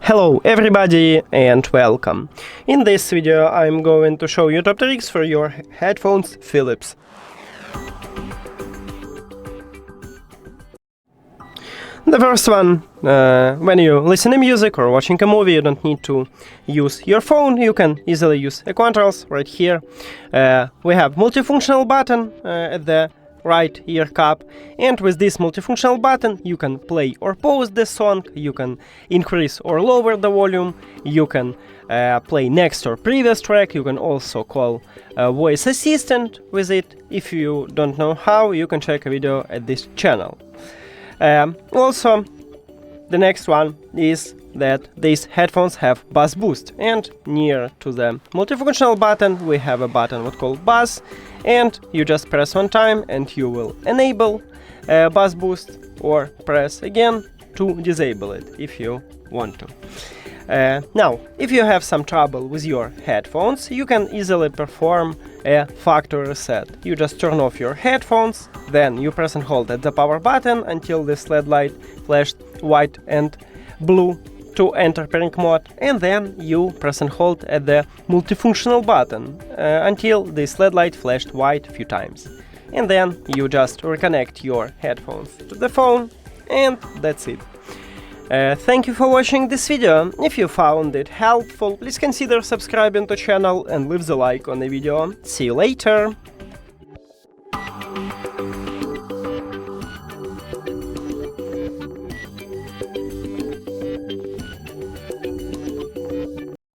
Hello everybody and welcome. In this video I'm going to show you top tricks for your headphones Philips. The first one, when you listen to music or watching a movie, you don't need to use your phone, you can easily use a controls right here. We have multifunctional button at the right ear cup, and with this multifunctional button you can play or pause the song, you can increase or lower the volume, you can play next or previous track, you can also call a voice assistant with it. If you don't know how, you can check a video at this channel. Also, the next one is that these headphones have bass boost, and near to the multifunctional button we have a button what called bass, and you just press one time and you will enable bass boost, or press again to disable it if you want to. Now, if you have some trouble with your headphones, you can easily perform a factory reset. You just turn off your headphones, then you press and hold at the power button until this LED light flashed white and blue to enter pairing mode, and then you press and hold at the multifunctional button until this LED light flashed white a few times. And then you just reconnect your headphones to the phone, and that's it. Thank you for watching this video. If you found it helpful, please consider subscribing to the channel and leave the like on the video. See you later!